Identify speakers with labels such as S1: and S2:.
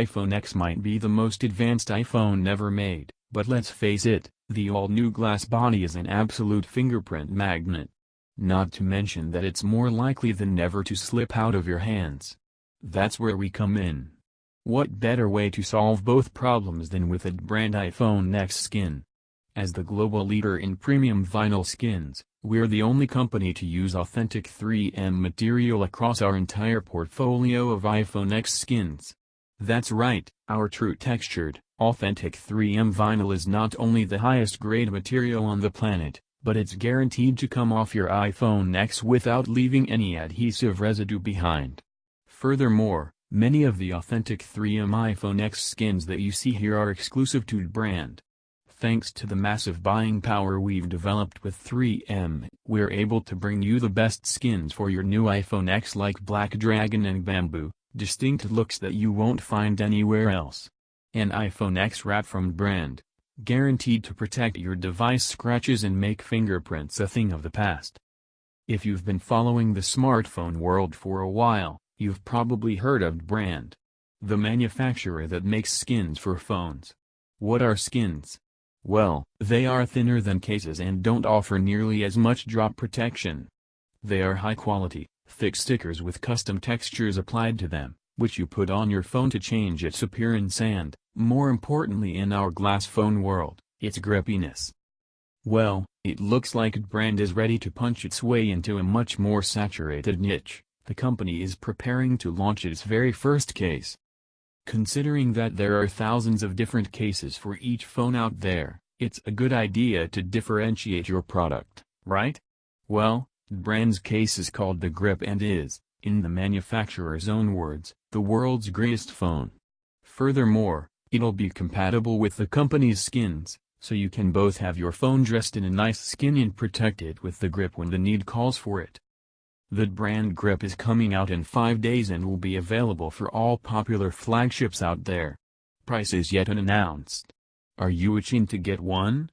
S1: iPhone X might be the most advanced iPhone ever made, but let's face it, the all-new glass body is an absolute fingerprint magnet. Not to mention that it's more likely than never to slip out of your hands. That's where we come in. What better way to solve both problems than with a brand iPhone X skin? As the global leader in premium vinyl skins, we're the only company to use authentic 3M material across our entire portfolio of iPhone X skins. That's right, our true textured, authentic 3M vinyl is not only the highest grade material on the planet, but it's guaranteed to come off your iPhone X without leaving any adhesive residue behind. Furthermore, many of the authentic 3M iPhone X skins that you see here are exclusive to dBRAND. Thanks to the massive buying power we've developed with 3M, we're able to bring you the best skins for your new iPhone X like Black Dragon and Bamboo, distinct looks that you won't find anywhere else. An iPhone X wrap from dBRAND, guaranteed to protect your device scratches and make fingerprints a thing of the past. If you've been following the smartphone world for a while, you've probably heard of dBRAND, the manufacturer that makes skins for phones. What are skins? Well, they are thinner than cases and don't offer nearly as much drop protection. They are high-quality, thick stickers with custom textures applied to them, which you put on your phone to change its appearance and, more importantly in our glass phone world, its grippiness. Well, it looks like dBRAND is ready to punch its way into a much more saturated niche. The company is preparing to launch its very first case. Considering that there are thousands of different cases for each phone out there, it's a good idea to differentiate your product, right? Well, dBRAND's case is called the Grip and is, in the manufacturer's own words, the world's greatest phone. Furthermore, it'll be compatible with the company's skins, so you can both have your phone dressed in a nice skin and protect it with the grip when the need calls for it. The dBRAND Grip is coming out in 5 days and will be available for all popular flagships out there. Price is yet unannounced. Are you itching to get one?